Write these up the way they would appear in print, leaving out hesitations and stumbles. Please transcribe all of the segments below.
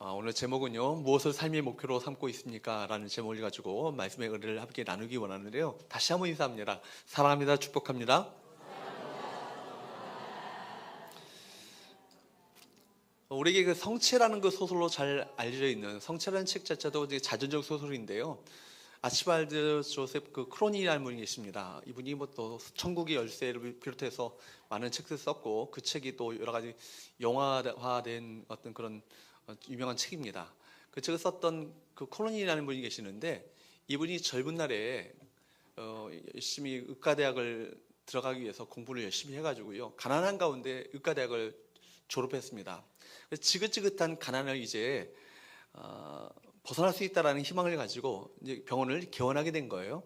오늘 제목은요, 무엇을 삶의 목표로 삼고 있습니까? 라는 제목을 가지고 말씀의 은혜를 함께 나누기 원하는데요. 다시 한번 인사합니다. 사랑합니다. 축복합니다. 우리에게 그 성체라는 그 소설로 잘 알려져 있는 성체라는 책 자체도 이제 자전적 소설인데요. 아치발드 조셉 크로니라는 분이 계십니다. 이분이 뭐 또 천국의 열쇠를 비롯해서 많은 책을 썼고 그 책이 또 여러 가지 영화화된 어떤 그런 유명한 책입니다. 그 책을 썼던 그 크로니라는 분이 계시는데 이분이 젊은 날에 열심히 의과대학을 들어가기 위해서 공부를 열심히 해가지고요, 가난한 가운데 의과대학을 졸업했습니다. 그래서 지긋지긋한 가난을 이제 벗어날 수 있다라는 희망을 가지고 이제 병원을 개원하게 된 거예요.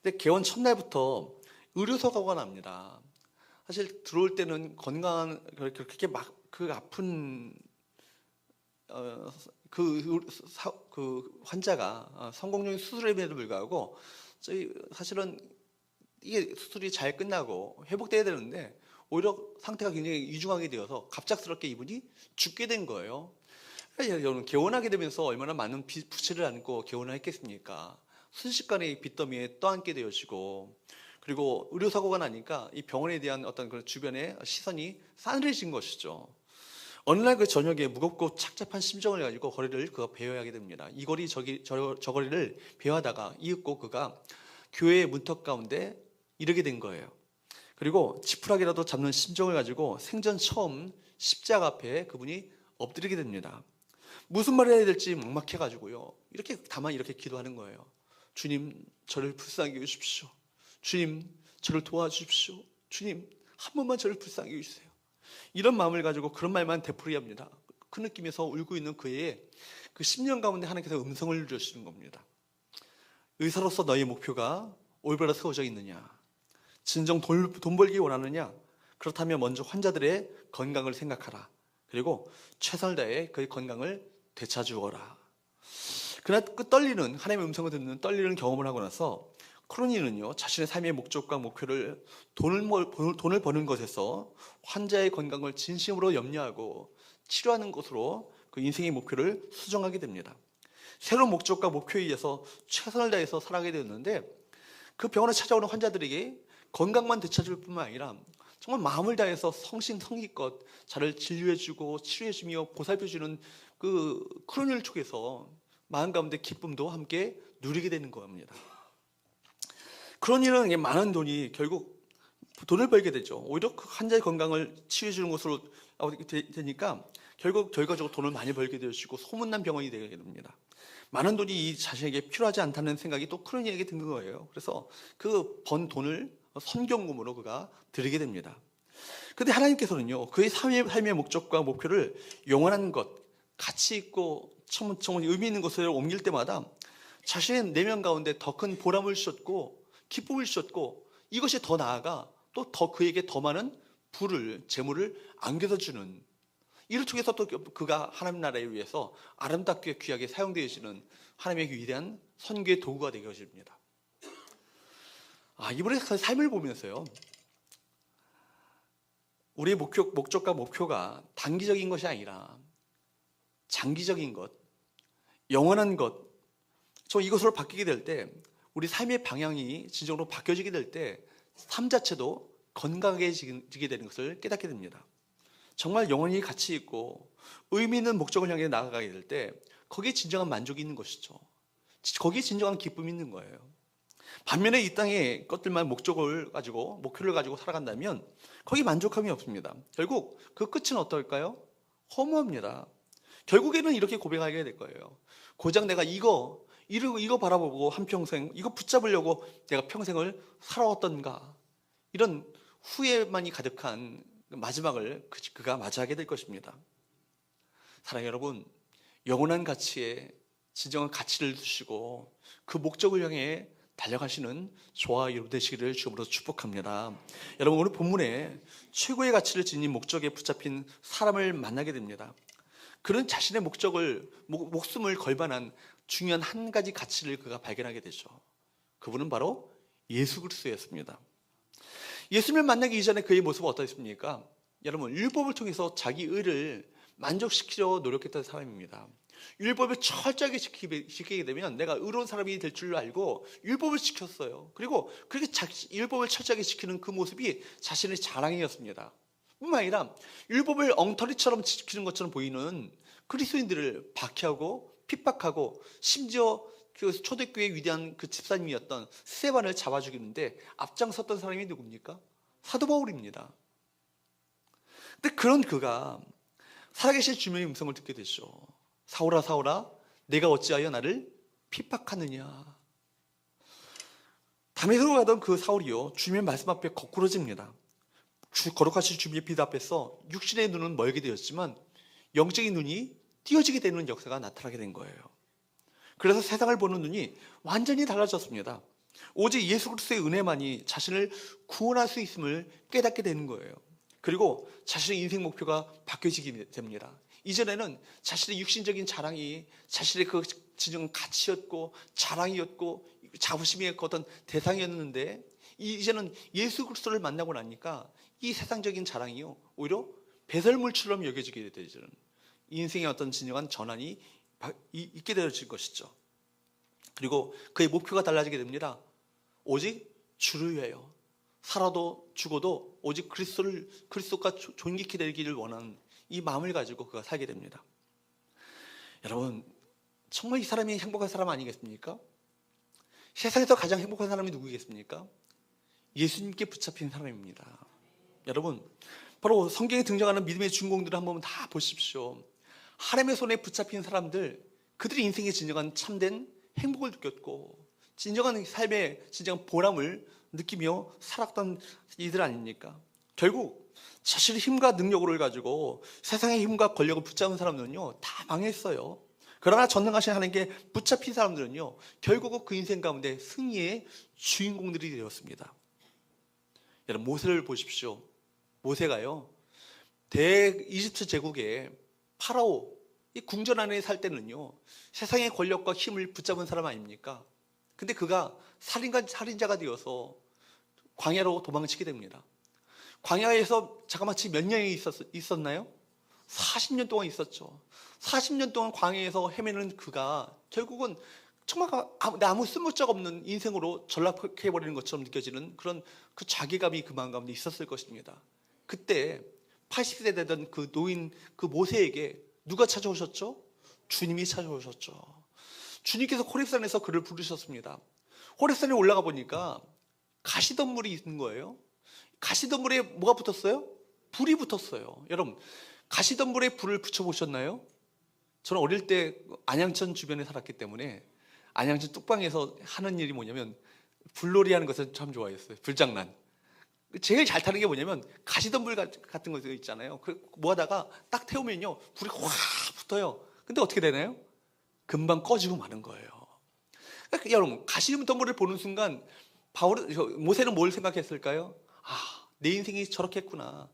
근데 개원 첫날부터 의료사고가 납니다. 사실 들어올 때는 건강한, 그렇게 막 그 아픈 그 환자가 성공적인 수술임에도 불구하고 사실은 이게 수술이 잘 끝나고 회복돼야 되는데 오히려 상태가 굉장히 위중하게 되어서 갑작스럽게 이분이 죽게 된 거예요. 여러분, 개원하게 되면서 얼마나 많은 부채를 안고 개원을 했겠습니까? 순식간에 빚더미에 떠안게 되어지고, 그리고 의료사고가 나니까 이 병원에 대한 어떤 그런 주변의 시선이 싸늘해진 것이죠. 어느 날 그 저녁에 무겁고 착잡한 심정을 가지고 거리를 배회하게 됩니다. 이 거리 저 거리를 배회하다가 이윽고 그가 교회의 문턱 가운데 이르게 된 거예요. 그리고 지푸라기라도 잡는 심정을 가지고 생전 처음 십자가 앞에 그분이 엎드리게 됩니다. 무슨 말을 해야 될지 막막해가지고요, 다만 이렇게 기도하는 거예요. 주님, 저를 불쌍히 여기십시오. 주님, 저를 도와주십시오. 주님, 한 번만 저를 불쌍히 여기주세요. 이런 마음을 가지고 그런 말만 되풀이합니다. 그 느낌에서 울고 있는 그의 그 10년 가운데 하나님께서 음성을 주시는 겁니다. 의사로서 너의 목표가 올바로 세워져 있느냐? 진정 돈 벌기 원하느냐? 그렇다면 먼저 환자들의 건강을 생각하라. 그리고 최선을 다해 그의 건강을 되찾으어라. 그러나 그 떨리는, 하나님의 음성을 듣는 떨리는 경험을 하고 나서 크로니는요, 자신의 삶의 목적과 목표를 돈을 버는 것에서 환자의 건강을 진심으로 염려하고 치료하는 것으로 그 인생의 목표를 수정하게 됩니다. 새로운 목적과 목표에 의해서 최선을 다해서 살아가게 되었는데, 그 병원에 찾아오는 환자들에게 건강만 되찾을 뿐만 아니라 정말 마음을 다해서 성심성의껏 자를 진료해주고 치료해주며 보살펴주는 그 크로니를 통해서 마음 가운데 기쁨도 함께 누리게 되는 겁니다. 크로니는 많은 돈이 결국 돈을 벌게 되죠. 오히려 그 환자의 건강을 치유해주는 것으로 되니까 결국 결과적으로 돈을 많이 벌게 되시고 소문난 병원이 되게 됩니다. 많은 돈이 이 자신에게 필요하지 않다는 생각이 또 크로니에게 든 거예요. 그래서 그 번 돈을 선경금으로 그가 드리게 됩니다. 그런데 하나님께서는요, 그의 삶의 목적과 목표를 영원한 것, 가치 있고 천문천문 의미 있는 것을 옮길 때마다 자신의 내면 가운데 더 큰 보람을 주셨고 기쁨을 주셨고, 이것이 더 나아가 또 더 그에게 더 많은 부를, 재물을 안겨서 주는, 이를 통해서 또 그가 하나님 나라에 위해서 아름답게 귀하게 사용되어지는 하나님의 위대한 선교의 도구가 되게 하십니다. 이분의 그 삶을 보면서요, 우리의 목적과 목표가 단기적인 것이 아니라 장기적인 것, 영원한 것, 이것으로 바뀌게 될 때, 우리 삶의 방향이 진정으로 바뀌어지게 될 때 삶 자체도 건강해지게 되는 것을 깨닫게 됩니다. 정말 영원히 가치 있고 의미 있는 목적을 향해 나아가게 될 때 거기에 진정한 만족이 있는 것이죠. 거기에 진정한 기쁨이 있는 거예요. 반면에 이 땅의 것들만 목표를 가지고 살아간다면 거기 만족함이 없습니다. 결국 그 끝은 어떨까요? 허무합니다. 결국에는 이렇게 고백하게 될 거예요. 고작 내가 이거 바라보고 한평생 이거 붙잡으려고 내가 평생을 살아왔던가, 이런 후회만이 가득한 마지막을 그가 맞이하게 될 것입니다. 사랑하는 여러분, 영원한 가치에 진정한 가치를 두시고 그 목적을 향해 달려가시는 저와 여러분 되시기를 주님으로 축복합니다. 여러분, 오늘 본문에 최고의 가치를 지닌 목적에 붙잡힌 사람을 만나게 됩니다. 그런 자신의 목숨을 걸반한 중요한 한 가지 가치를 그가 발견하게 되죠. 그분은 바로 예수 그리스도였습니다. 예수님을 만나기 이전에 그의 모습은 어떠했습니까? 여러분, 율법을 통해서 자기 의를 만족시키려 노력했던 사람입니다. 율법을 철저하게 지키게 되면 내가 의로운 사람이 될 줄 알고 율법을 지켰어요. 그리고 그렇게 율법을 철저하게 지키는 그 모습이 자신의 자랑이었습니다. 뿐만 아니라 율법을 엉터리처럼 지키는 것처럼 보이는 그리스도인들을 박해하고 핍박하고 심지어 그 초대교회의 위대한 그 집사님이었던 스데반을 잡아 죽이는데 앞장섰던 사람이 누굽니까? 사도 바울입니다. 근데 그런 그가 살아계신 주님의 음성을 듣게 되죠. 사울아 사울아 내가 어찌하여 나를 핍박하느냐. 다메섹으로 가던 그 사울이요 주님의 말씀 앞에 거꾸러집니다. 거룩하신 주님의 빛 앞에서 육신의 눈은 멀게 되었지만 영적인 눈이 띄어지게 되는 역사가 나타나게 된 거예요. 그래서 세상을 보는 눈이 완전히 달라졌습니다. 오직 예수 그리스도의 은혜만이 자신을 구원할 수 있음을 깨닫게 되는 거예요. 그리고 자신의 인생 목표가 바뀌어지게 됩니다. 이전에는 자신의 육신적인 자랑이 자신의 그 진정 가치였고 자랑이었고 자부심의 어떤 대상이었는데 이제는 예수 그리스도를 만나고 나니까 이 세상적인 자랑이요 오히려 배설물처럼 여겨지게 되죠. 인생의 어떤 진정한 전환이 있게 되어질 것이죠. 그리고 그의 목표가 달라지게 됩니다. 오직 주를 위하여 살아도 죽어도 오직 그리스도가 존귀케 되기를 원하는 이 마음을 가지고 그가 살게 됩니다. 여러분 정말 이 사람이 행복한 사람 아니겠습니까? 세상에서 가장 행복한 사람이 누구겠습니까? 예수님께 붙잡힌 사람입니다. 여러분 바로 성경에 등장하는 믿음의 주인공들을 한번 다 보십시오. 하나님의 손에 붙잡힌 사람들, 그들이 인생의 진정한 참된 행복을 느꼈고 진정한 삶의 진정한 보람을 느끼며 살았던 이들 아닙니까? 결국 자신의 힘과 능력을 가지고 세상의 힘과 권력을 붙잡은 사람들은요 다 망했어요. 그러나 전능하신 하나님께 붙잡힌 사람들은요 결국은 그 인생 가운데 승리의 주인공들이 되었습니다. 여러분 모세를 보십시오. 모세가요 대이집트 제국의 파라오 이 궁전 안에 살 때는요 세상의 권력과 힘을 붙잡은 사람 아닙니까? 근데 그가 살인자가 되어서 광야로 도망치게 됩니다. 광야에서 자그마치 몇 년이 있었나요? 40년 동안 있었죠. 40년 동안 광야에서 헤매는 그가 결국은 정말 아무 쓸모짝 없는 인생으로 전락해버리는 것처럼 느껴지는 그런 그 자괴감이 그 마음 가운데 있었을 것입니다. 그때 80세 되던 그 노인 그 모세에게 누가 찾아오셨죠? 주님이 찾아오셨죠. 주님께서 호렙산에서 그를 부르셨습니다. 호렙산에 올라가 보니까 가시덤불이 있는 거예요. 가시덤불에 뭐가 붙었어요? 불이 붙었어요. 여러분 가시덤불에 불을 붙여보셨나요? 저는 어릴 때 안양천 주변에 살았기 때문에 안양천 뚝방에서 하는 일이 뭐냐면 불놀이 하는 것을 참 좋아했어요. 불장난. 제일 잘 타는 게 뭐냐면 가시덤불 같은 거 있잖아요. 뭐 하다가 딱 태우면요 불이 확 붙어요. 근데 어떻게 되나요? 금방 꺼지고 마는 거예요. 그러니까 여러분 가시덤불을 보는 순간 모세는 뭘 생각했을까요? 내 인생이 저렇게 했구나.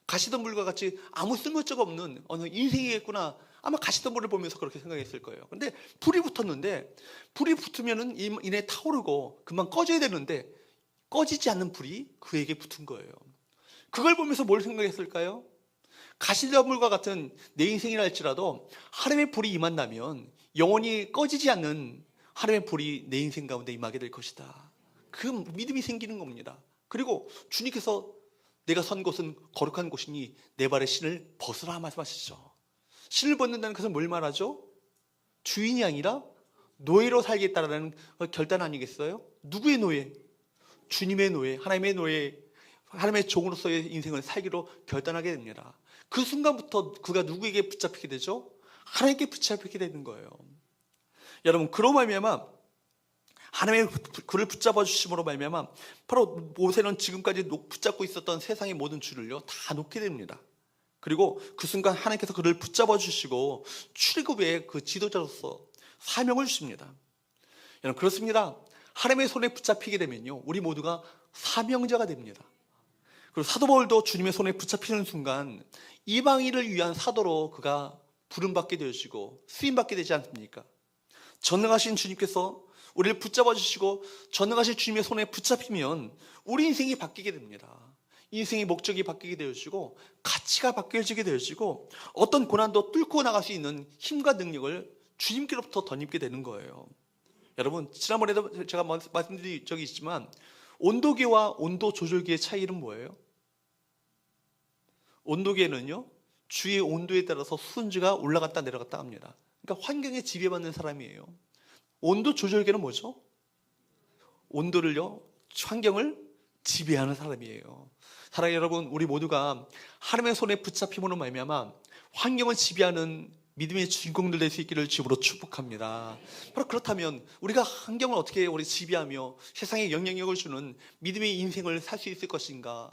가시덤불과 같이 아무 쓸모자가 없는 어느 인생이겠구나. 아마 가시덤불을 보면서 그렇게 생각했을 거예요. 근데 불이 붙었는데 불이 붙으면은 이내 타오르고 금방 꺼져야 되는데 꺼지지 않는 불이 그에게 붙은 거예요. 그걸 보면서 뭘 생각했을까요? 가시덤불과 같은 내 인생이라 할지라도 하나님의 불이 임한다면 영원히 꺼지지 않는 하나님의 불이 내 인생 가운데 임하게 될 것이다. 그 믿음이 생기는 겁니다. 그리고 주님께서 내가 선 곳은 거룩한 곳이니 내 발의 신을 벗으라 말씀하시죠. 신을 벗는다는 것은 뭘 말하죠? 주인이 아니라 노예로 살겠다라는 결단 아니겠어요? 누구의 노예? 주님의 노예, 하나님의 노예, 하나님의 종으로서의 인생을 살기로 결단하게 됩니다. 그 순간부터 그가 누구에게 붙잡히게 되죠? 하나님께 붙잡히게 되는 거예요. 여러분 그로 말미암아 하나님의 그를 붙잡아 주심으로 말미암아 바로 모세는 지금까지 붙잡고 있었던 세상의 모든 줄을요 다 놓게 됩니다. 그리고 그 순간 하나님께서 그를 붙잡아 주시고 출애굽의 그 지도자로서 사명을 주십니다. 여러분 그렇습니다. 하나님의 손에 붙잡히게 되면요 우리 모두가 사명자가 됩니다. 그리고 사도 바울도 주님의 손에 붙잡히는 순간 이방인을 위한 사도로 그가 부름받게 되시고 쓰임받게 되지 않습니까? 전능하신 주님께서 우리를 붙잡아 주시고 전능하신 주님의 손에 붙잡히면 우리 인생이 바뀌게 됩니다. 인생의 목적이 바뀌게 되어지고 가치가 바뀌어지게 되어지고 어떤 고난도 뚫고 나갈 수 있는 힘과 능력을 주님께로부터 덧입게 되는 거예요. 여러분, 지난번에도 제가 말씀드린 적이 있지만 온도계와 온도 조절계의 차이는 뭐예요? 온도계는요, 주위의 온도에 따라서 수은지가 올라갔다 내려갔다 합니다. 그러니까 환경에 지배받는 사람이에요. 온도 조절계는 뭐죠? 온도를요, 환경을 지배하는 사람이에요. 사랑하는 여러분, 우리 모두가 하나님의 손에 붙잡힘으로 말미암아 환경을 지배하는 믿음의 주인공들 될 수 있기를 주님으로 축복합니다. 바로 그렇다면 우리가 환경을 어떻게 우리 지배하며 세상에 영향력을 주는 믿음의 인생을 살 수 있을 것인가?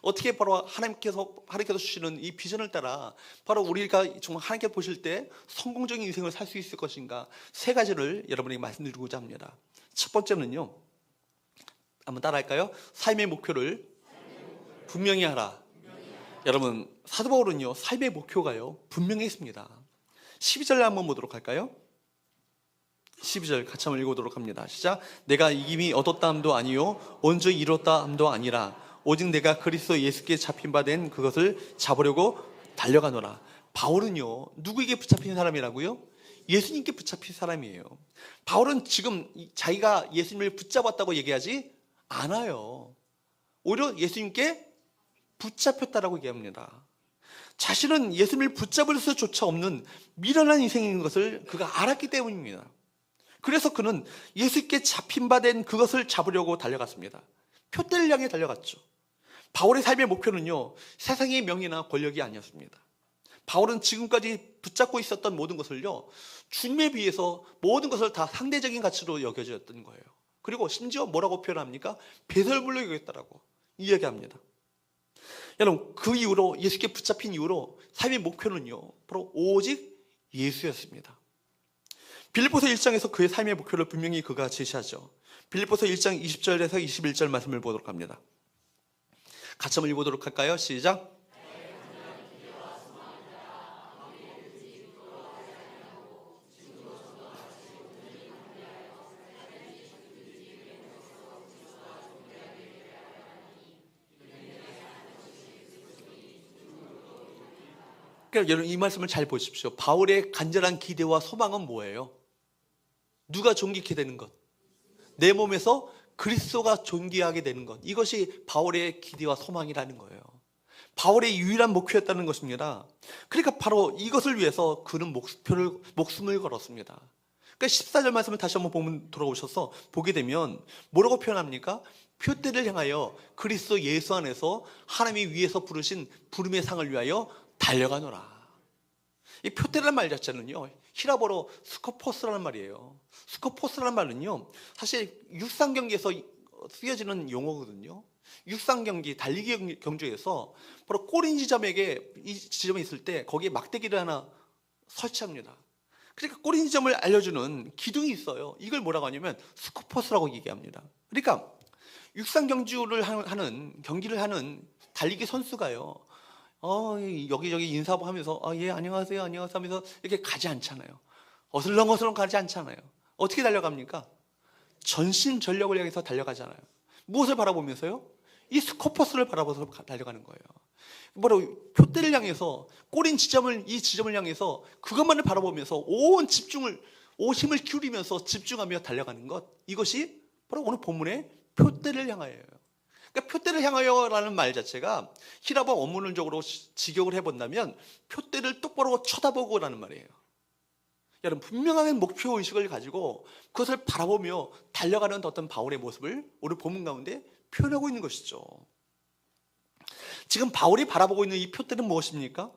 어떻게 바로 하나님께서 주시는 이 비전을 따라 바로 우리가 정말 하나님께 보실 때 성공적인 인생을 살 수 있을 것인가? 세 가지를 여러분에게 말씀드리고자 합니다. 첫 번째는요, 한번 따라할까요? 삶의 목표를 분명히 하라. 여러분, 사도 바울은요, 삶의 목표가요 분명히 있습니다. 12절 한번 보도록 할까요? 12절 같이 한번 읽어보도록 합니다. 시작. 내가 이김이 얻었다 함도 아니요 온전히 이뤘다 함도 아니라 오직 내가 그리스도 예수께 잡힌 바 된 그것을 잡으려고 달려가노라. 바울은요, 누구에게 붙잡힌 사람이라고요? 예수님께 붙잡힌 사람이에요. 바울은 지금 자기가 예수님을 붙잡았다고 얘기하지 않아요. 오히려 예수님께 붙잡혔다라고 얘기합니다. 자신은 예수님을 붙잡을 수조차 없는 미련한 인생인 것을 그가 알았기 때문입니다. 그래서 그는 예수께 잡힌 바 된 그것을 잡으려고 달려갔습니다. 표대를 향해 달려갔죠. 바울의 삶의 목표는요, 세상의 명예나 권력이 아니었습니다. 바울은 지금까지 붙잡고 있었던 모든 것을요, 주님에 비해서 모든 것을 다 상대적인 가치로 여겨졌던 거예요. 그리고 심지어 뭐라고 표현합니까? 배설물로 여겼다라고 이야기합니다. 여러분, 그 이후로 예수께 붙잡힌 이후로 삶의 목표는요, 바로 오직 예수였습니다. 빌립보서 1장에서 그의 삶의 목표를 분명히 그가 제시하죠. 빌립보서 1장 20절에서 21절 말씀을 보도록 합니다. 같이 한번 읽어보도록 할까요? 시작. 그러니까 여러분, 이 말씀을 잘 보십시오. 바울의 간절한 기대와 소망은 뭐예요? 누가 존귀케 되는 것, 내 몸에서 그리스도가 존귀하게 되는 것, 이것이 바울의 기대와 소망이라는 거예요. 바울의 유일한 목표였다는 것입니다. 그러니까 바로 이것을 위해서 그는 목숨을 걸었습니다. 그러니까 14절 말씀을 다시 한번 보면 돌아오셔서 보게 되면 뭐라고 표현합니까? 표대를 향하여 그리스도 예수 안에서 하나님이 위에서 부르신 부름의 상을 위하여 달려가노라. 이 표대라는 말 자체는요, 히라보로 스코포스라는 말이에요. 스코포스라는 말은요, 사실 육상 경기에서 쓰여지는 용어거든요. 육상 경기, 달리기 경주에서 바로 꼬린 지점에게 이 지점이 있을 때 거기에 막대기를 하나 설치합니다. 그러니까 꼬린 지점을 알려주는 기둥이 있어요. 이걸 뭐라고 하냐면 스코포스라고 얘기합니다. 그러니까 육상 경주를 경기를 하는 달리기 선수가요, 여기저기 인사하고 하면서 예, 안녕하세요 하면서 이렇게 가지 않잖아요. 어슬렁어슬렁 가지 않잖아요. 어떻게 달려갑니까? 전심전력을 향해서 달려가잖아요. 무엇을 바라보면서요? 이 스코퍼스를 바라보면서 달려가는 거예요. 바로 표대를 향해서 꼬린 지점을, 이 지점을 향해서 그것만을 바라보면서 온 힘을 기울이면서 집중하며 달려가는 것, 이것이 바로 오늘 본문의 표대를 향하여예요. 그러니까 표대를 향하여라는 말 자체가 히라보 원문적으로 직역을 해본다면 표대를 똑바로 쳐다보고라는 말이에요. 여러분, 분명한 목표의식을 가지고 그것을 바라보며 달려가는 어떤 바울의 모습을 오늘 본문 가운데 표현하고 있는 것이죠. 지금 바울이 바라보고 있는 이 표대는 무엇입니까?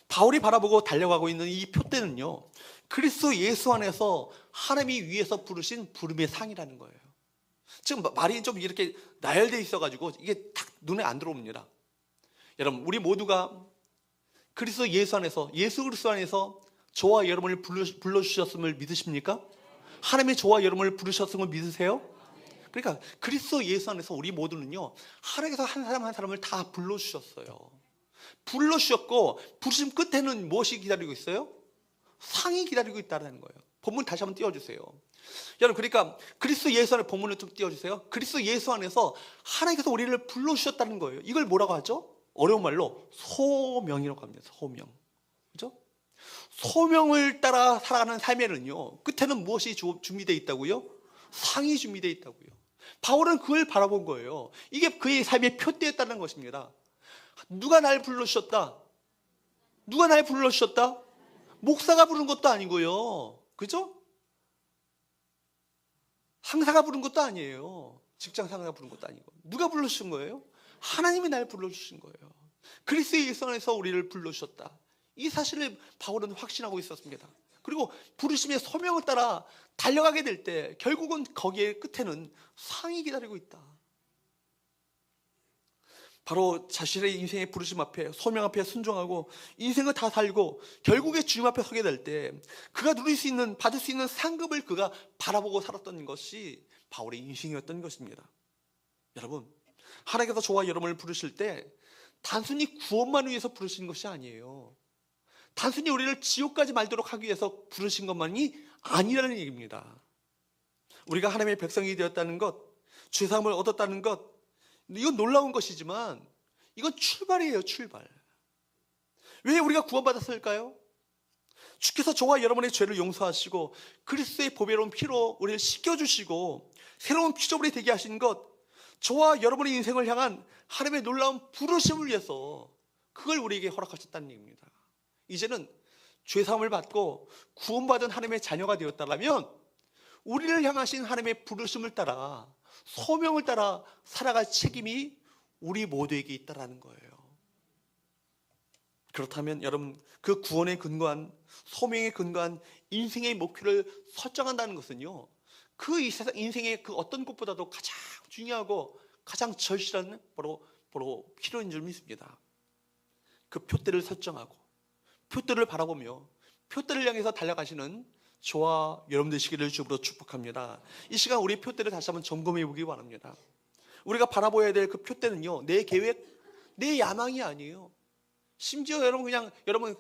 바울이 바라보고 달려가고 있는 이 표대는요, 그리스도 예수 안에서 하나님이 위에서 부르신 부름의 상이라는 거예요. 지금 말이 좀 이렇게 나열되어 있어가지고 이게 딱 눈에 안 들어옵니다. 여러분, 우리 모두가 그리스도 예수 안에서, 예수 그리스도 안에서 저와 여러분을 불러주셨음을 믿으십니까? 하나님의 저와 여러분을 부르셨음을 믿으세요? 그러니까 그리스도 예수 안에서 우리 모두는요, 하나님께서 한 사람 한 사람을 다 불러주셨어요. 불러주셨고 부르심 끝에는 무엇이 기다리고 있어요? 상이 기다리고 있다는 거예요. 본문 다시 한번 띄워주세요. 여러분, 그러니까 그리스도 예수 안에, 본문을 좀 띄워주세요. 그리스도 예수 안에서 하나님께서 우리를 불러주셨다는 거예요. 이걸 뭐라고 하죠? 어려운 말로 소명이라고 합니다. 소명. 그죠? 소명을 따라 살아가는 삶에는요, 끝에는 무엇이 준비되어 있다고요? 상이 준비되어 있다고요. 바울은 그걸 바라본 거예요. 이게 그의 삶의 표대였다는 것입니다. 누가 날 불러주셨다? 누가 날 불러주셨다? 목사가 부른 것도 아니고요. 그죠? 상사가 부른 것도 아니에요. 직장 상사가 부른 것도 아니고. 누가 불러주신 거예요? 하나님이 날 불러주신 거예요. 그리스도의 일상 안에서 우리를 불러주셨다. 이 사실을 바울은 확신하고 있었습니다. 그리고 부르심의 소명을 따라 달려가게 될 때 결국은 거기에 끝에는 상이 기다리고 있다. 바로 자신의 인생의 부르심 앞에, 소명 앞에 순종하고 인생을 다 살고 결국에 주님 앞에 서게 될 때 그가 누릴 수 있는, 받을 수 있는 상급을 그가 바라보고 살았던 것이 바울의 인생이었던 것입니다. 여러분, 하나님께서 저와 여러분을 부르실 때 단순히 구원만 위해서 부르신 것이 아니에요. 단순히 우리를 지옥까지 말도록 하기 위해서 부르신 것만이 아니라는 얘기입니다. 우리가 하나님의 백성이 되었다는 것, 죄사함을 얻었다는 것, 이건 놀라운 것이지만 이건 출발이에요. 출발. 왜 우리가 구원받았을까요? 주께서 저와 여러분의 죄를 용서하시고 그리스도의 보배로운 피로 우리를 씻겨주시고 새로운 피조물이 되게 하신 것, 저와 여러분의 인생을 향한 하나님의 놀라운 부르심을 위해서 그걸 우리에게 허락하셨다는 얘기입니다. 이제는 죄사함을 받고 구원받은 하나님의 자녀가 되었다면 우리를 향하신 하나님의 부르심을 따라, 소명을 따라 살아갈 책임이 우리 모두에게 있다라는 거예요. 그렇다면 여러분, 그 구원에 근거한, 소명에 근거한 인생의 목표를 설정한다는 것은요, 그 인생의 그 어떤 것보다도 가장 중요하고 가장 절실한 바로 필요인 줄 믿습니다. 그 표대를 설정하고 표대를 바라보며 표대를 향해서 달려가시는 저와 여러분 되시기를 주로 축복합니다. 이 시간 우리 표대를 다시 한번 점검해 보기 바랍니다. 우리가 바라봐야 될 그 표대는요, 내 계획, 내 야망이 아니에요. 심지어 여러분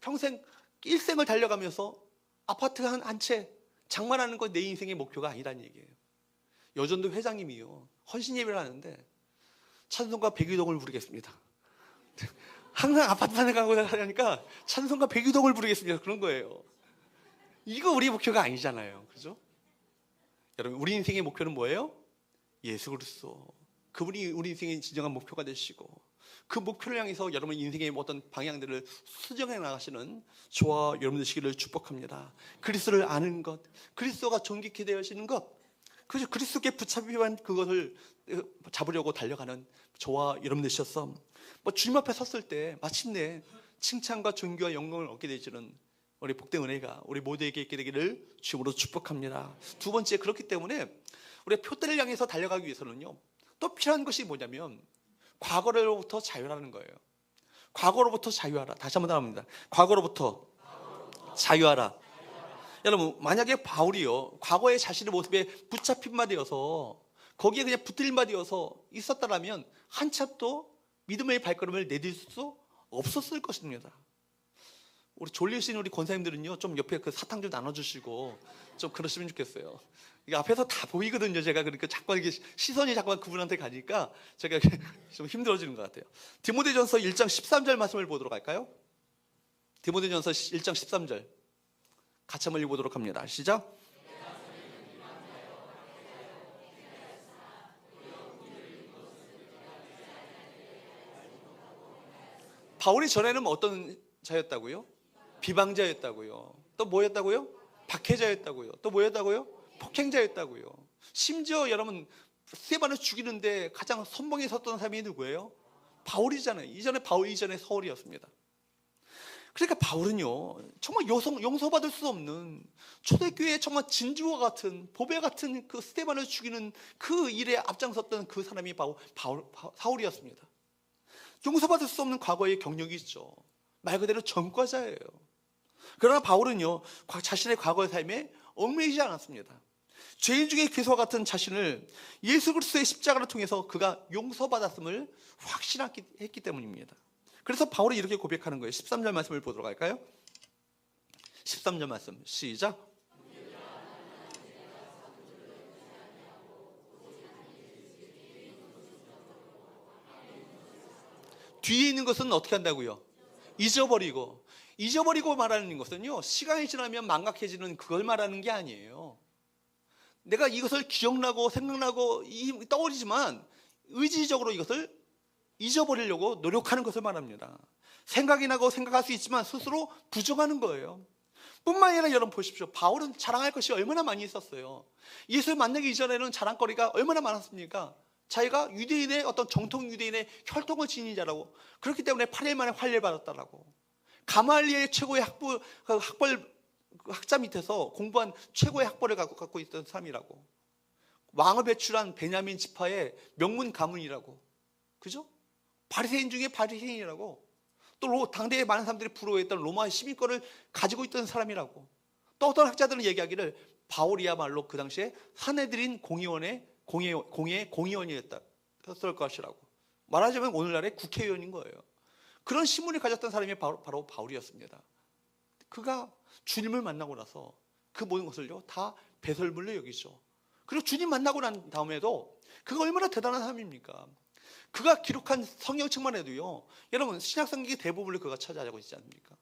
평생 일생을 달려가면서 아파트 한 채 장만하는 건 내 인생의 목표가 아니라는 얘기예요. 여전도 회장님이요, 헌신 예배를 하는데 찬송가 백유동을 부르겠습니다. 항상 아파트 생각하고 하니까 찬송가 백유동을 부르겠습니다. 그런 거예요. 이거 우리 목표가 아니잖아요. 그죠? 여러분, 우리 인생의 목표는 뭐예요? 예수 그리스도. 그분이 우리 인생의 진정한 목표가 되시고 그 목표를 향해서 여러분 인생의 어떤 방향들을 수정해 나가시는 저와 여러분 되시기를 축복합니다. 그리스도를 아는 것, 그리스도가 존귀케 되어지는 것, 그래서 그리스도께 붙잡히만 그것을 잡으려고 달려가는 저와 여러분 되셨어. 주님 앞에 섰을 때 마침내 칭찬과 존귀와 영광을 얻게 되시는 우리 복된 은혜가 우리 모두에게 있게 되기를 주님으로 축복합니다. 두 번째, 그렇기 때문에 우리가 표대를 향해서 달려가기 위해서는요, 또 필요한 것이 뭐냐면 과거로부터 자유라는 거예요. 과거로부터 자유하라. 다시 한번 합니다. 과거로부터 자유하라. 여러분, 만약에 바울이요, 과거의 자신의 모습에 붙잡힌 바 되어서 거기에 그냥 붙들린 바 되어서 있었다라면 한참도 믿음의 발걸음을 내딜 수 없었을 것입니다. 우리 졸리신 우리 권사님들은요, 좀 옆에 그 사탕 좀 나눠주시고 좀 그러시면 좋겠어요. 이게 앞에서 다 보이거든요. 제가 그러니까 자꾸 이게 시선이 자꾸 그분한테 가니까 제가 좀 힘들어지는 것 같아요. 디모데전서 1장 13절 말씀을 보도록 할까요? 디모데전서 1장 13절 같이 한번 읽어보도록 합니다. 시작. 바울이 전에는 어떤 자였다고요? 비방자였다고요. 또 뭐였다고요? 박해자였다고요. 또 뭐였다고요? 폭행자였다고요. 심지어 여러분, 스데반을 죽이는데 가장 선봉에 섰던 사람이 누구예요? 바울이잖아요. 바울 이전에 사울이었습니다. 그러니까 바울은요, 정말 용서받을 수 없는 초대교회의 정말 진주와 같은 보배 같은 그 스데반을 죽이는 그 일에 앞장섰던 그 사람이 사울이었습니다. 용서받을 수 없는 과거의 경력이 있죠. 말 그대로 전과자예요. 그러나 바울은요, 자신의 과거의 삶에 얽매이지 않았습니다. 죄인 중에 괴수와 같은 자신을 예수 그리스도의 십자가를 통해서 그가 용서받았음을 확신했기 때문입니다. 그래서 바울이 이렇게 고백하는 거예요. 13절 말씀을 보도록 할까요? 13절 말씀 시작. 뒤에 있는 것은 어떻게 한다고요? 잊어버리고 말하는 것은요, 시간이 지나면 망각해지는 그걸 말하는 게 아니에요. 내가 이것을 기억나고 생각나고 떠오르지만 의지적으로 이것을 잊어버리려고 노력하는 것을 말합니다. 생각이 나고 생각할 수 있지만 스스로 부정하는 거예요. 뿐만 아니라 여러분 보십시오. 바울은 자랑할 것이 얼마나 많이 있었어요. 예수를 만나기 이전에는 자랑거리가 얼마나 많았습니까? 자기가 유대인의 어떤 정통 유대인의 혈통을 지닌 자라고, 그렇기 때문에 8일 만에 환례를 받았다라고, 가말리엘 최고의 학자 밑에서 공부한 최고의 학벌을 갖고 있던 사람이라고, 왕을 배출한 베냐민 지파의 명문 가문이라고, 그죠? 바리새인 중에 바리새인이라고, 또 당대에 많은 사람들이 부러워했던 로마 시민권을 가지고 있던 사람이라고. 또 어떤 학자들은 얘기하기를 바울이야말로 그 당시에 사내들인 공의원이었을 것이라고. 말하자면 오늘날의 국회의원인 거예요. 그런 신분을 가졌던 사람이 바로 바울이었습니다. 그가 주님을 만나고 나서 그 모든 것을요 다 배설물로 여기죠. 그리고 주님 만나고 난 다음에도 그가 얼마나 대단한 사람입니까? 그가 기록한 성경책만 해도요, 여러분 신약성경의 대부분을 그가 차지하고 있지 않습니까?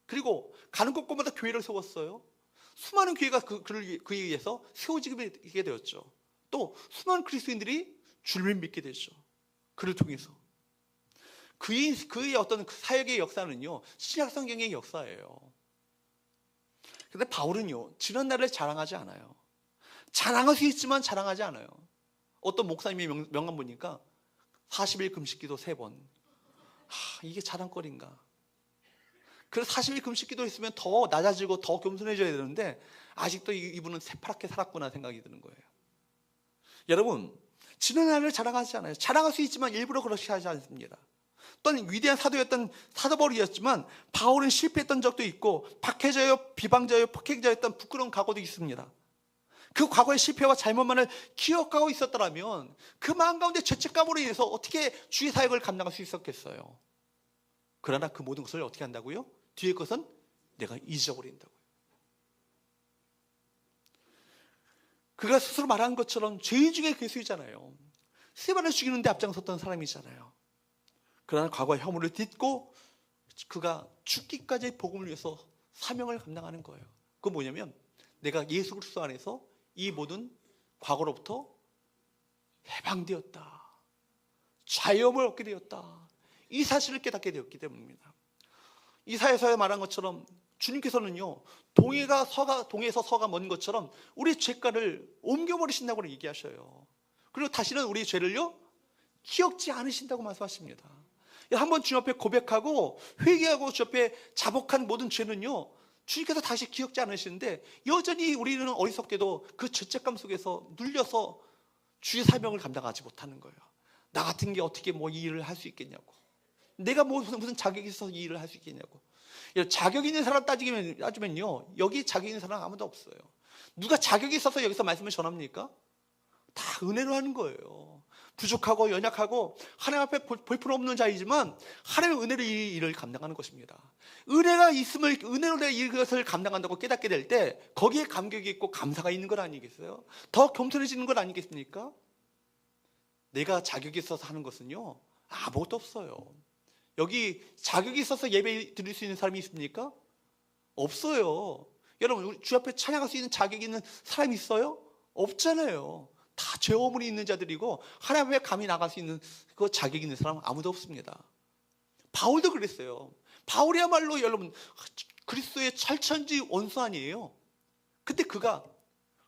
그리고 가는 곳곳마다 교회를 세웠어요. 수많은 교회가 그에 의해서 세워지게 되었죠. 또 수많은 그리스도인들이 주님을 믿게 되죠. 그를 통해서. 그의 어떤 사역의 역사는요, 신약성경의 역사예요. 그런데 바울은요, 지난 날을 자랑하지 않아요. 자랑할 수 있지만 자랑하지 않아요. 어떤 목사님의 명함 보니까 40일 금식기도 3번. 이게 자랑거리인가? 그래서 40일 금식기도 했으면 더 낮아지고 더 겸손해져야 되는데 아직도 이분은 새파랗게 살았구나 생각이 드는 거예요. 여러분, 지난 날을 자랑하지 않아요. 자랑할 수 있지만 일부러 그렇게 하지 않습니다. 또는 위대한 사도였던 사도 바울이었지만 바울은 실패했던 적도 있고 박해자요, 비방자요, 폭행자였던 부끄러운 과거도 있습니다. 그 과거의 실패와 잘못만을 기억하고 있었더라면 그 마음 가운데 죄책감으로 인해서 어떻게 주의 사역을 감당할 수 있었겠어요? 그러나 그 모든 것을 어떻게 한다고요? 뒤의 것은 내가 잊어버린다고요. 그가 스스로 말한 것처럼 죄인 중에 괴수이잖아요. 스데반을 죽이는데 앞장섰던 사람이잖아요. 그러나 과거의 허물을 딛고 그가 죽기까지 복음을 위해서 사명을 감당하는 거예요. 그건 뭐냐면 내가 예수 그리스도 안에서 이 모든 과거로부터 해방되었다, 자유함을 얻게 되었다, 이 사실을 깨닫게 되었기 때문입니다. 이사야서에 말한 것처럼 주님께서는요, 동에서 서가 먼 것처럼 우리 죄가를 옮겨버리신다고 얘기하셔요. 그리고 다시는 우리 죄를요 기억지 않으신다고 말씀하십니다. 한번 주님 앞에 고백하고 회개하고 주님 앞에 자복한 모든 죄는요, 주님께서 다시 기억지 않으시는데 여전히 우리는 어리석게도 그 죄책감 속에서 눌려서 주의 사명을 감당하지 못하는 거예요. 나 같은 게 어떻게 이 일을 할 수 있겠냐고, 내가 무슨 자격이 있어서 이 일을 할 수 있겠냐고. 자격 있는 사람 따지면요, 여기 자격 있는 사람 아무도 없어요. 누가 자격이 있어서 여기서 말씀을 전합니까? 다 은혜로 하는 거예요. 부족하고 연약하고 하나님 앞에 볼품없는 자이지만 하나님의 은혜로 이 일을 감당하는 것입니다. 은혜가 있음을, 은혜로 내 이것을 감당한다고 깨닫게 될 때 거기에 감격이 있고 감사가 있는 것 아니겠어요? 더 겸손해지는 것 아니겠습니까? 내가 자격이 있어서 하는 것은요 아무것도 없어요. 여기 자격이 있어서 예배 드릴 수 있는 사람이 있습니까? 없어요. 여러분, 주 앞에 찬양할 수 있는 자격이 있는 사람이 있어요? 없잖아요. 다 죄 허물이 있는 자들이고 하나님 앞에 감히 나갈 수 있는 그 자격이 있는 사람은 아무도 없습니다. 바울도 그랬어요. 바울이야말로 여러분 그리스도의 철천지 원수 아니에요. 근데 그가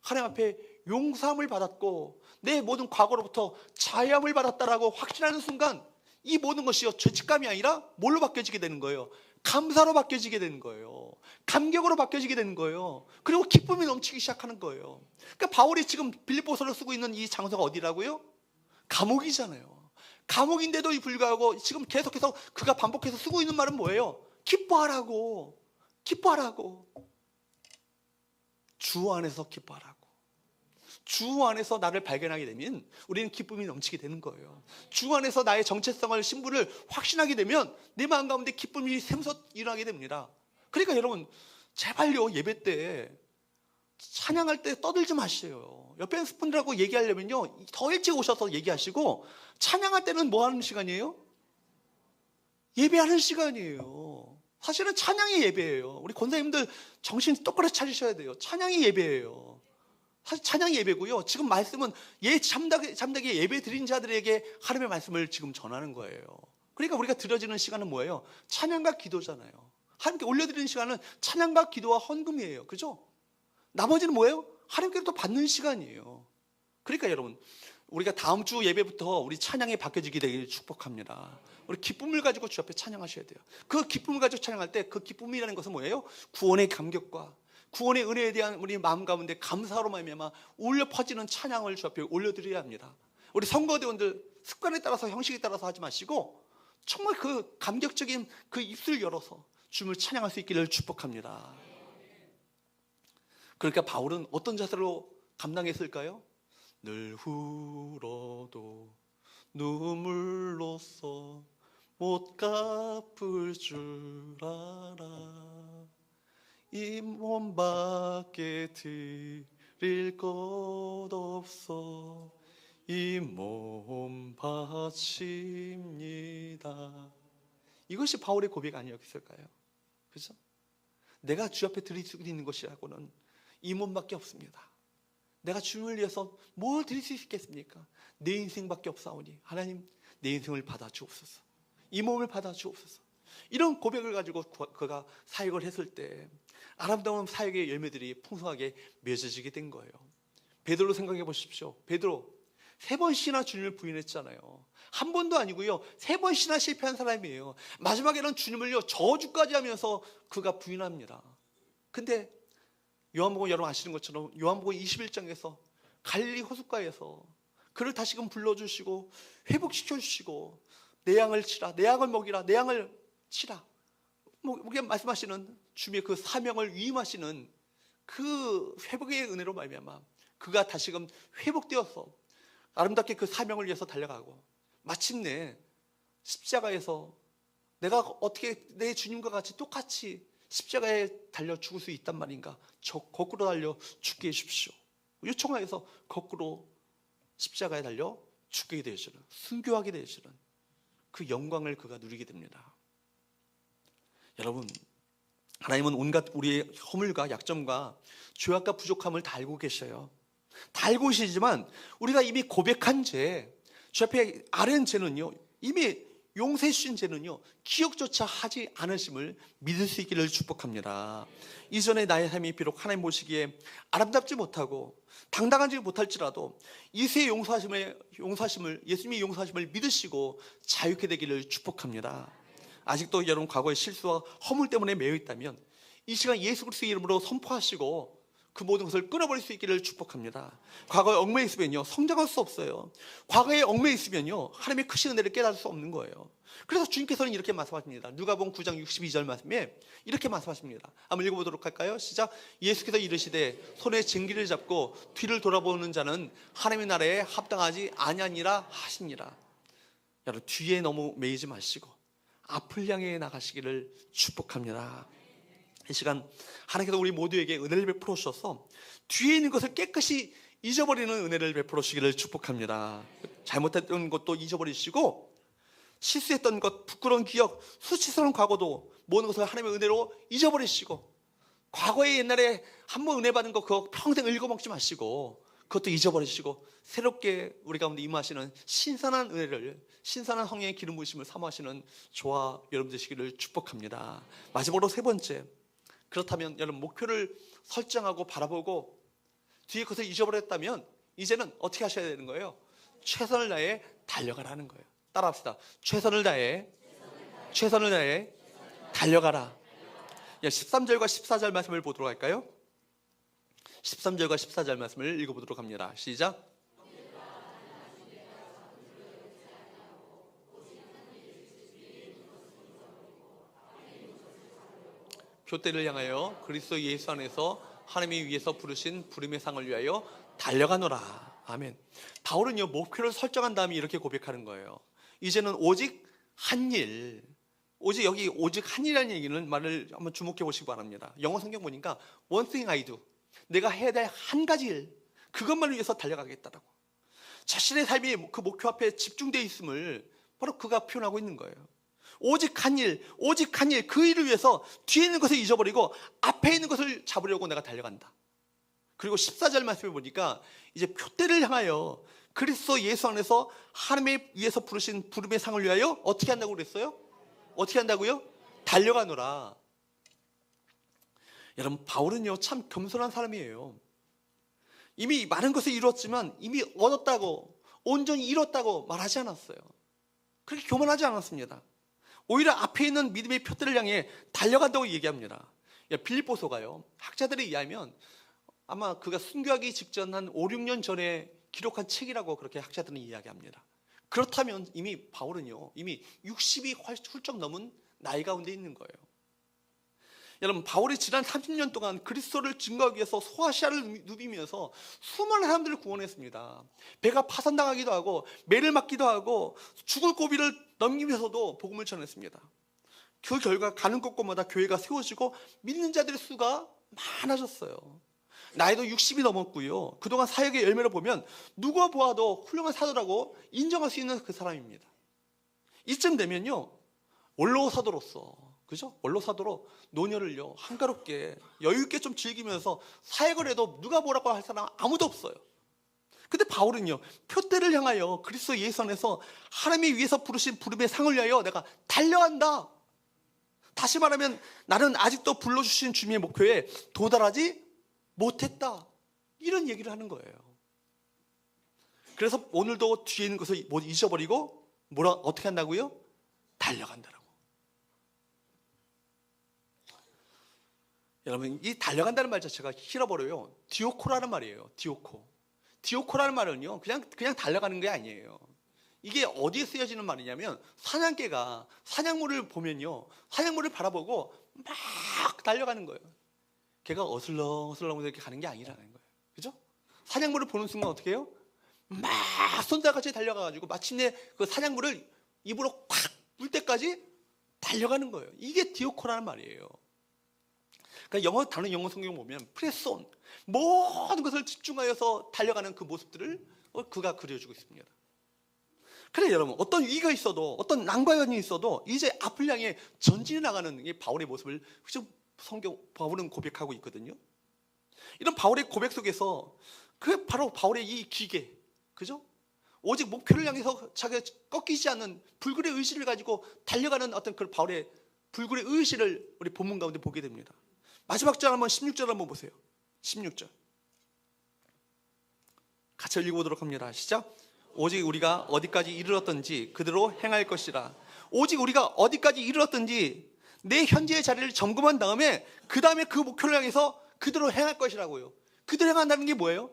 하나님 앞에 용서함을 받았고 내 모든 과거로부터 자유함을 받았다라고 확신하는 순간 이 모든 것이요 죄책감이 아니라 뭘로 바뀌어지게 되는 거예요? 감사로 바뀌어지게 되는 거예요. 감격으로 바뀌어지게 되는 거예요. 그리고 기쁨이 넘치기 시작하는 거예요. 그러니까 바울이 지금 빌립보서를 쓰고 있는 이 장소가 어디라고요? 감옥이잖아요. 감옥인데도 불구하고 지금 계속해서 그가 반복해서 쓰고 있는 말은 뭐예요? 기뻐하라고. 기뻐하라고. 주 안에서 기뻐하라고. 주 안에서 나를 발견하게 되면 우리는 기쁨이 넘치게 되는 거예요. 주 안에서 나의 정체성을, 신분을 확신하게 되면 내 마음 가운데 기쁨이 샘솟 일어나게 됩니다. 그러니까 여러분, 제발요, 예배 때 찬양할 때 떠들지 마세요. 옆에 있는 분들하고 얘기하려면요, 더 일찍 오셔서 얘기하시고, 찬양할 때는 뭐 하는 시간이에요? 예배하는 시간이에요. 사실은 찬양이 예배예요. 우리 권사님들 정신 똑바로 차리셔야 돼요. 찬양이 예배예요. 사실 찬양이 예배고요. 지금 말씀은 잠자게 예배 드린 자들에게 하나님의 말씀을 지금 전하는 거예요. 그러니까 우리가 드려지는 시간은 뭐예요? 찬양과 기도잖아요. 하나님께 올려드리는 시간은 찬양과 기도와 헌금이에요. 그죠? 나머지는 뭐예요? 하나님께로부터 받는 시간이에요. 그러니까 여러분, 우리가 다음 주 예배부터 우리 찬양이 바뀌어지게 되기를 축복합니다. 우리 기쁨을 가지고 주 앞에 찬양하셔야 돼요. 그 기쁨을 가지고 찬양할 때 그 기쁨이라는 것은 뭐예요? 구원의 감격과 구원의 은혜에 대한 우리 마음 가운데 감사로 말미암아 울려 퍼지는 찬양을 주 앞에 올려드려야 합니다. 우리 선거대원들 습관에 따라서 형식에 따라서 하지 마시고 정말 그 감격적인 그 입술 열어서 주님을 찬양할 수 있기를 축복합니다. 그러니까 바울은 어떤 자세로 감당했을까요? 늘 울어도 눈물로써 못 갚을 줄 알아. 이 몸밖에 드릴 것 없어 이 몸 바칩니다. 이것이 바울의 고백 아니었을까요? 그렇죠? 내가 주 앞에 드릴 수 있는 것이라고는 이 몸밖에 없습니다. 내가 주님을 위해서 뭘 드릴 수 있겠습니까? 내 인생밖에 없사오니 하나님 내 인생을 받아주옵소서. 이 몸을 받아주옵소서. 이런 고백을 가지고 그가 사역을 했을 때 아름다운 사역의 열매들이 풍성하게 맺어지게 된 거예요. 베드로 생각해 보십시오. 베드로 3번씩이나 주님을 부인했잖아요. 한 번도 아니고요, 3번씩이나 실패한 사람이에요. 마지막에는 주님을요 저주까지 하면서 그가 부인합니다. 근데 요한복음 여러분 아시는 것처럼 요한복음 21장에서 갈릴리 호숫가에서 그를 다시금 불러주시고 회복시켜주시고 내 양을 치라, 내 양을 먹이라, 내 양을 치라, 우리가 말씀하시는 주님의 그 사명을 위임하시는 그 회복의 은혜로 말미암아 그가 다시금 회복되어서 아름답게 그 사명을 위해서 달려가고 마침내 십자가에서 내가 어떻게 내 주님과 같이 똑같이 십자가에 달려 죽을 수 있단 말인가? 저 거꾸로 달려 죽게 해주십시오. 요청하여서 거꾸로 십자가에 달려 죽게 되시는, 순교하게 되시는 그 영광을 그가 누리게 됩니다. 여러분, 하나님은 온갖 우리의 허물과 약점과 죄악과 부족함을 다 알고 계셔요. 다 알고 계시지만 우리가 이미 고백한 죄, 주 앞에 아뢰는 죄는요, 이미 용서해 주신 죄는요 기억조차 하지 않으심을 믿을 수 있기를 축복합니다. 이전에 나의 삶이 비록 하나님 보시기에 아름답지 못하고 당당하지 못할지라도 이세의 용서하심을 예수님의 용서하심을 믿으시고 자유케 되기를 축복합니다. 아직도 여러분 과거의 실수와 허물 때문에 매여 있다면 이 시간 예수 그리스도의 이름으로 선포하시고 그 모든 것을 끊어버릴 수 있기를 축복합니다. 과거에 얽매여 있으면요 성장할 수 없어요. 과거에 얽매여 있으면요 하나님의 크신 은혜를 깨달을 수 없는 거예요. 그래서 주님께서는 이렇게 말씀하십니다. 누가복음 9장 62절 말씀에 이렇게 말씀하십니다. 한번 읽어보도록 할까요? 시작. 예수께서 이르시되 손에 쟁기를 잡고 뒤를 돌아보는 자는 하나님의 나라에 합당하지 아니하니라 하시니라. 여러분, 뒤에 너무 매이지 마시고 앞을 향해 나가시기를 축복합니다. 이 시간 하나님께서 우리 모두에게 은혜를 베풀어 주셔서 뒤에 있는 것을 깨끗이 잊어버리는 은혜를 베풀어 주시기를 축복합니다. 잘못했던 것도 잊어버리시고 실수했던 것, 부끄러운 기억, 수치스러운 과거도 모든 것을 하나님의 은혜로 잊어버리시고 과거에 옛날에 한번 은혜 받은 거 그거 평생 읽어먹지 마시고 그것도 잊어버리시고 새롭게 우리 가운데 임하시는 신선한 은혜를, 신선한 성령의 기름 부으심을 사모하시는 저와 여러분 되시기를 축복합니다. 마지막으로 3번째, 그렇다면 여러분 목표를 설정하고 바라보고 뒤에 것을 잊어버렸다면 이제는 어떻게 하셔야 되는 거예요? 최선을 다해 달려가라는 거예요. 따라합시다. 최선을 다해 달려가라. 13절과 14절 말씀을 보도록 할까요? 13절과 14절 말씀을 읽어보도록 합니다. 시작. 표대를 향하여 그리스도 예수 안에서 하나님이 위에서 부르신 부름의 상을 위하여 달려가노라. 아멘. 바울은요 목표를 설정한 다음에 이렇게 고백하는 거예요. 이제는 오직 한 일, 오직 한이라는 얘기는 말을 한번 주목해 보시기 바랍니다. 영어 성경 보니까 one thing I do, 내가 해야 될 한 가지 일, 그것만을 위해서 달려가겠다라고. 자신의 삶이 그 목표 앞에 집중되어 있음을 바로 그가 표현하고 있는 거예요. 오직 한 일, 오직 한 일, 그 일을 위해서 뒤에 있는 것을 잊어버리고 앞에 있는 것을 잡으려고 내가 달려간다. 그리고 14절 말씀을 보니까 이제 표대를 향하여 그리스도 예수 안에서 하나님의 위에서 부르신 부름의 상을 위하여 어떻게 한다고 그랬어요? 어떻게 한다고요? 달려가노라. 여러분, 바울은요 참 겸손한 사람이에요. 이미 많은 것을 이뤘지만 이미 얻었다고, 온전히 이뤘다고 말하지 않았어요. 그렇게 교만하지 않았습니다. 오히려 앞에 있는 믿음의 표대를 향해 달려간다고 얘기합니다. 빌립보서가요, 학자들에 의하면 아마 그가 순교하기 직전 한 5, 6년 전에 기록한 책이라고 그렇게 학자들은 이야기합니다. 그렇다면 이미 바울은요 이미 60이 훌쩍 넘은 나이 가운데 있는 거예요. 여러분, 바울이 지난 30년 동안 그리스도를 증거하기 위해서 소아시아를 누비면서 수많은 사람들을 구원했습니다. 배가 파산당하기도 하고 매를 맞기도 하고 죽을 고비를 넘기면서도 복음을 전했습니다. 그 결과 가는 곳곳마다 교회가 세워지고 믿는 자들의 수가 많아졌어요. 나이도 60이 넘었고요. 그동안 사역의 열매를 보면 누가 보아도 훌륭한 사도라고 인정할 수 있는 그 사람입니다. 이쯤 되면요 원로 사도로서, 그죠? 원로 사도로 노년을요 한가롭게 여유있게 좀 즐기면서 사역을 해도 누가 뭐라고 할 사람 아무도 없어요. 근데 바울은요 표대를 향하여 그리스도 예수 안에서 하나님이 위에서 부르신 부름의 상을 위하여 내가 달려간다. 다시 말하면 나는 아직도 불러주신 주님의 목표에 도달하지 못했다, 이런 얘기를 하는 거예요. 그래서 오늘도 뒤에 있는 것을 못 잊어버리고 어떻게 한다고요? 달려간다라고. 여러분, 이 달려간다는 말 자체가 히브리어로요 디오코라는 말이에요. 디오코라는 말은요 그냥 달려가는 게 아니에요. 이게 어디에 쓰여지는 말이냐면, 사냥개가 사냥물을 보면요 사냥물을 바라보고 막 달려가는 거예요. 걔가 어슬렁어슬렁 이렇게 가는 게 아니라는 거예요. 그죠? 사냥물을 보는 순간 어떻게 해요? 막 손자같이 달려가가지고 마침내 그 사냥물을 입으로 콱 물 때까지 달려가는 거예요. 이게 디오코라는 말이에요. 그러니까 다른 영어 성경 보면 프레스온, 모든 것을 집중하여서 달려가는 그 모습들을 그가 그려주고 있습니다. 그래, 여러분, 어떤 위기가 있어도, 어떤 난관이 있어도 이제 앞을 향해 전진해 나가는 이 바울의 모습을 바울은 고백하고 있거든요. 이런 바울의 고백 속에서 그 바로 바울의 이 기계, 그죠? 오직 목표를 향해서 자기가 꺾이지 않는 불굴의 의지를 가지고 달려가는 어떤 그 바울의 불굴의 의지를 우리 본문 가운데 보게 됩니다. 마지막 절 16절 한번 보세요. 16절 같이 읽어보도록 합니다. 시작. 오직 우리가 어디까지 이르렀던지 그대로 행할 것이라. 오직 우리가 어디까지 이르렀던지 내 현재의 자리를 점검한 다음에 그 다음에 그 목표를 향해서 그대로 행할 것이라고요. 그대로 행한다는 게 뭐예요?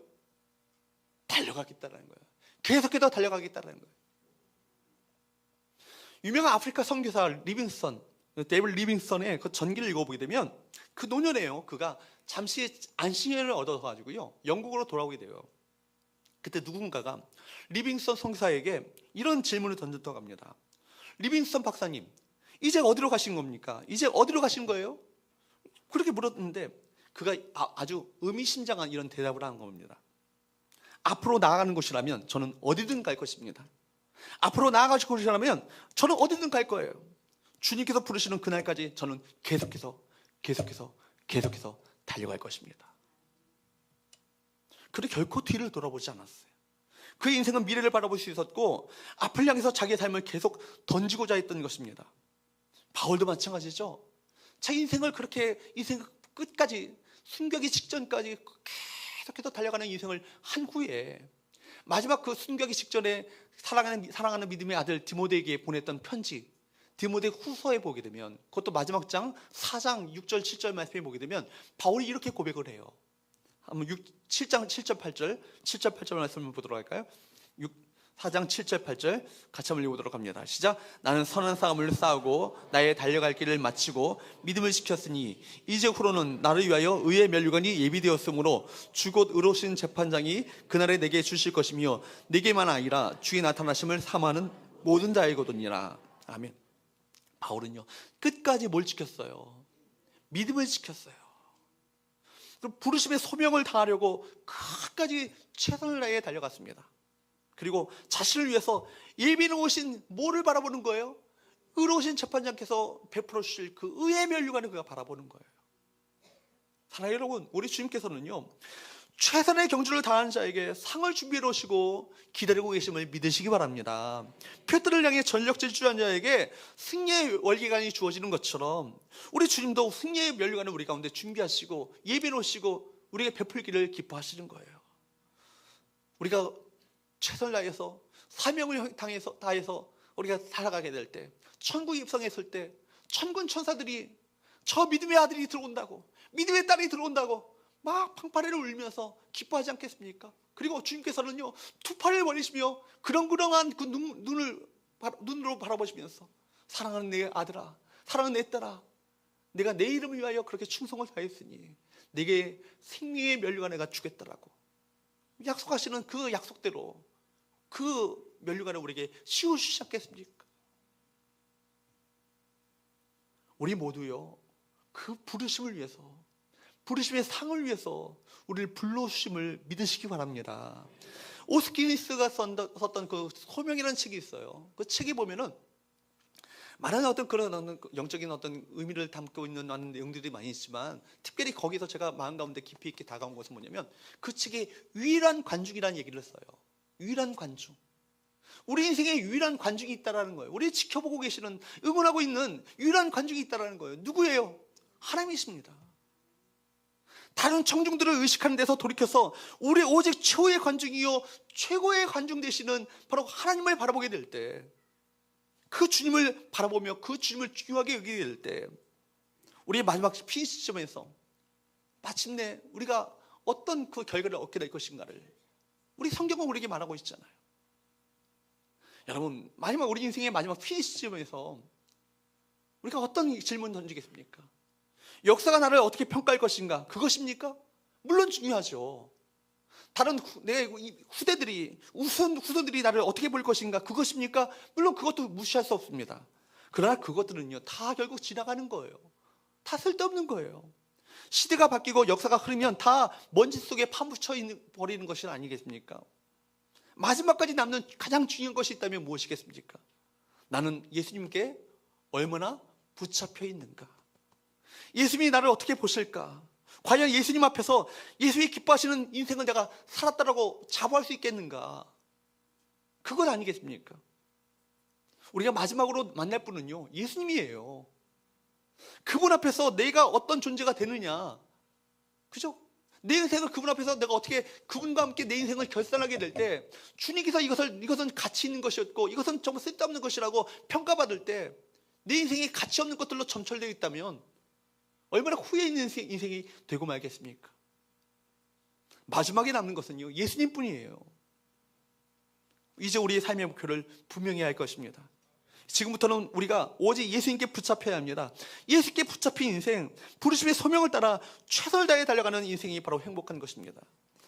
달려가겠다는 거예요. 계속해서 달려가겠다는 거예요. 유명한 아프리카 선교사 데이비드 리빙스턴의 그 전기를 읽어보게 되면 그 노년에요 그가 잠시 안식년을 얻어가지고요 영국으로 돌아오게 돼요. 그때 누군가가 리빙스턴 선교사에게 이런 질문을 던졌다고 합니다. 리빙스턴 박사님, 이제 어디로 가신 겁니까? 이제 어디로 가신 거예요? 그렇게 물었는데 그가 아주 의미심장한 이런 대답을 한 겁니다. 앞으로 나아가는 곳이라면 저는 어디든 갈 것입니다. 앞으로 나아가실 곳이라면 저는 어디든 갈 거예요. 주님께서 부르시는 그날까지 저는 계속해서 달려갈 것입니다. 그리고 결코 뒤를 돌아보지 않았어요. 그의 인생은 미래를 바라볼 수 있었고 앞을 향해서 자기의 삶을 계속 던지고자 했던 것입니다. 바울도 마찬가지죠. 자기 인생을 그렇게 인생 끝까지, 순교하기 직전까지 계속해서 달려가는 인생을 한 후에 마지막 그 순교하기 직전에 사랑하는 믿음의 아들 디모데에게 보냈던 편지, 디모데 후서에 보게 되면, 그것도 마지막 장 4장 6절 7절 말씀에 보게 되면 바울이 이렇게 고백을 해요. 한번 7장 7절 8절 말씀을 보도록 할까요? 4장 7절 8절 같이 한번 읽어보도록 합니다. 시작. 나는 선한 싸움을 싸우고 나의 달려갈 길을 마치고 믿음을 지켰으니 이제 후로는 나를 위하여 의의 면류관이 예비되었으므로 주 곧 의로우신 재판장이 그날에 내게 주실 것이며 내게만 아니라 주의 나타나심을 사모하는 모든 자에게도니라. 아멘. 바울은요, 끝까지 뭘 지켰어요? 믿음을 지켰어요. 그럼 부르심의 소명을 다하려고 끝까지 최선을 다해 달려갔습니다. 그리고 자신을 위해서 예비로 오신 뭐를 바라보는 거예요? 의로우신 재판장께서 베풀어 주실 그 의의 면류관을 그가 바라보는 거예요. 사랑하는 여러분, 우리 주님께서는요, 최선의 경주를 다하는 자에게 상을 준비해 놓으시고 기다리고 계심을 믿으시기 바랍니다. 표들을 향해 전력 질주한 자에게 승리의 월계관이 주어지는 것처럼 우리 주님도 승리의 면류관을 우리 가운데 준비하시고 예비해 놓으시고 우리에게 베풀기를 기뻐하시는 거예요. 우리가 최선을 다해서 사명을 다해서 우리가 살아가게 될 때, 천국에 입성했을 때 천군 천사들이 저 믿음의 아들이 들어온다고, 믿음의 딸이 들어온다고 막 팡파레를 울면서 기뻐하지 않겠습니까? 그리고 주님께서는요, 두 팔을 벌리시며 그렁그렁한 그 눈으로 바라보시면서 사랑하는 내 아들아, 사랑하는 내 딸아, 내가 내 이름을 위하여 그렇게 충성을 다했으니 내게 생명의 면류관을 내가 주겠다라고 약속하시는 그 약속대로 그 면류관을 우리에게 씌워주시지 않겠습니까? 우리 모두요, 그 부르심을 위해서, 부르심의 상을 위해서 우리를 불러주심을 믿으시기 바랍니다. 오스키니스가 썼던 그 소명이라는 책이 있어요. 그 책에 보면은 많은 어떤 그런 영적인 어떤 의미를 담고 있는 많은 내용들이 많이 있지만, 특별히 거기서 제가 마음 가운데 깊이 있게 다가온 것은 뭐냐면, 그 책에 유일한 관중이라는 얘기를 써요. 유일한 관중. 우리 인생에 유일한 관중이 있다라는 거예요. 우리 지켜보고 계시는, 응원하고 있는 유일한 관중이 있다라는 거예요. 누구예요? 하나님이십니다. 다른 청중들을 의식하는 데서 돌이켜서 우리 오직 최후의 관중이요 최고의 관중 되시는 바로 하나님을 바라보게 될 때, 그 주님을 바라보며 그 주님을 중요하게 여기게 될 때, 우리의 마지막 피니시 지점에서 마침내 우리가 어떤 그 결과를 얻게 될 것인가를 우리 성경은 우리에게 말하고 있잖아요. 여러분, 마지막 우리 인생의 마지막 피니시 지점에서 우리가 어떤 질문 던지겠습니까? 역사가 나를 어떻게 평가할 것인가? 그것입니까? 물론 중요하죠. 다른 내 후대들이, 후손들이 나를 어떻게 볼 것인가? 그것입니까? 물론 그것도 무시할 수 없습니다. 그러나 그것들은요, 다 결국 지나가는 거예요. 다 쓸데없는 거예요. 시대가 바뀌고 역사가 흐르면 다 먼지 속에 파묻혀 버리는 것이 아니겠습니까? 마지막까지 남는 가장 중요한 것이 있다면 무엇이겠습니까? 나는 예수님께 얼마나 붙잡혀 있는가? 예수님이 나를 어떻게 보실까? 과연 예수님 앞에서 예수님이 기뻐하시는 인생을 내가 살았다라고 자부할 수 있겠는가? 그건 아니겠습니까? 우리가 마지막으로 만날 분은요, 예수님이에요. 그분 앞에서 내가 어떤 존재가 되느냐, 그죠? 내 인생을 그분 앞에서 내가 어떻게 그분과 함께 내 인생을 결산하게 될 때, 주님께서 이것은 가치 있는 것이었고 이것은 정말 쓸데없는 것이라고 평가받을 때, 내 인생이 가치 없는 것들로 점철되어 있다면 얼마나 후회 있는 인생이 되고 말겠습니까? 마지막에 남는 것은요, 예수님뿐이에요. 이제 우리의 삶의 목표를 분명히 할 것입니다. 지금부터는 우리가 오직 예수님께 붙잡혀야 합니다. 예수님께 붙잡힌 인생, 부르심의 소명을 따라 최선을 다해 달려가는 인생이 바로 행복한 것입니다.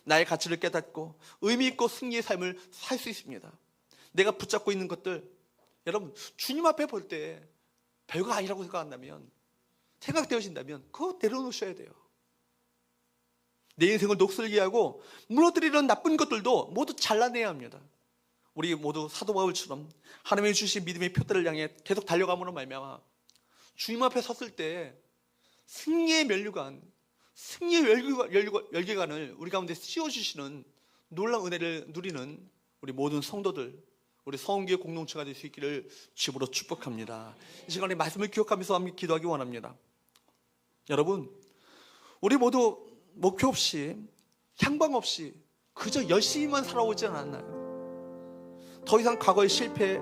나의 가치를 깨닫고 의미 있고 승리의 삶을 살 수 있습니다. 내가 붙잡고 있는 것들, 여러분, 주님 앞에 볼 때 별거 아니라고 생각되어진다면 그거 내려놓으셔야 돼요. 내 인생을 녹슬게 하고 무너뜨리는 나쁜 것들도 모두 잘라내야 합니다. 우리 모두 사도 바울처럼 하나님이 주신 믿음의 표대를 향해 계속 달려감으로 말미암아 주님 앞에 섰을 때 승리의 면류관, 승리의 열개관을 우리 가운데 씌워주시는 놀라운 은혜를 누리는 우리 모든 성도들, 우리 서원교회 공동체가 될 수 있기를 주님으로 축복합니다. 이 시간에 말씀을 기억하면서 함께 기도하기 원합니다. 여러분, 우리 모두 목표 없이, 향방 없이 그저 열심히만 살아오지 않았나요? 더 이상 과거의 실패,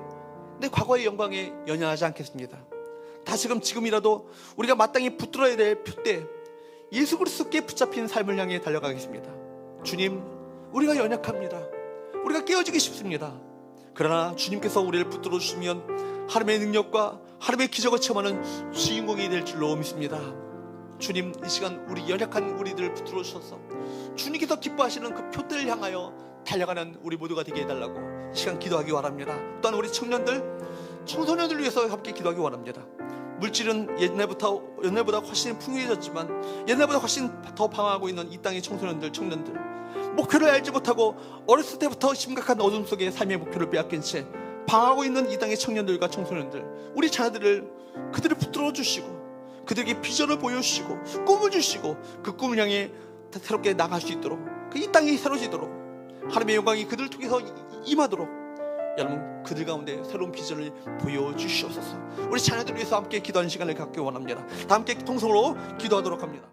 내 과거의 영광에 연연하지 않겠습니다. 다시금 지금이라도 우리가 마땅히 붙들어야 될 표대, 예수 그리스도께 붙잡힌 삶을 향해 달려가겠습니다. 주님, 우리가 연약합니다. 우리가 깨어지기 쉽습니다. 그러나 주님께서 우리를 붙들어 주시면 하나님의 능력과 하나님의 기적을 체험하는 주인공이 될 줄로 믿습니다. 주님, 이 시간 우리 연약한 우리들을 붙들어 주셔서 주님께서 기뻐하시는 그 표대를 향하여 달려가는 우리 모두가 되게 해달라고 이 시간 기도하기 원합니다. 또한 우리 청년들, 청소년들을 위해서 함께 기도하기 원합니다. 물질은 옛날보다 훨씬 풍요해졌지만 옛날보다 훨씬 더 방황하고 있는 이 땅의 청소년들, 청년들, 목표를 알지 못하고 어렸을 때부터 심각한 어둠 속에 삶의 목표를 빼앗긴 채 방황하고 있는 이 땅의 청년들과 청소년들, 우리 자녀들을 그들을 붙들어 주시고 그들에게 비전을 보여주시고 꿈을 주시고 그 꿈을 향해 새롭게 나갈 수 있도록, 이 땅이 새로워지도록, 하나님의 영광이 그들을 통해서 임하도록 여러분 그들 가운데 새로운 비전을 보여주시옵소서. 우리 자녀들을 위해서 함께 기도하는 시간을 갖기 원합니다. 다 함께 통성으로 기도하도록 합니다.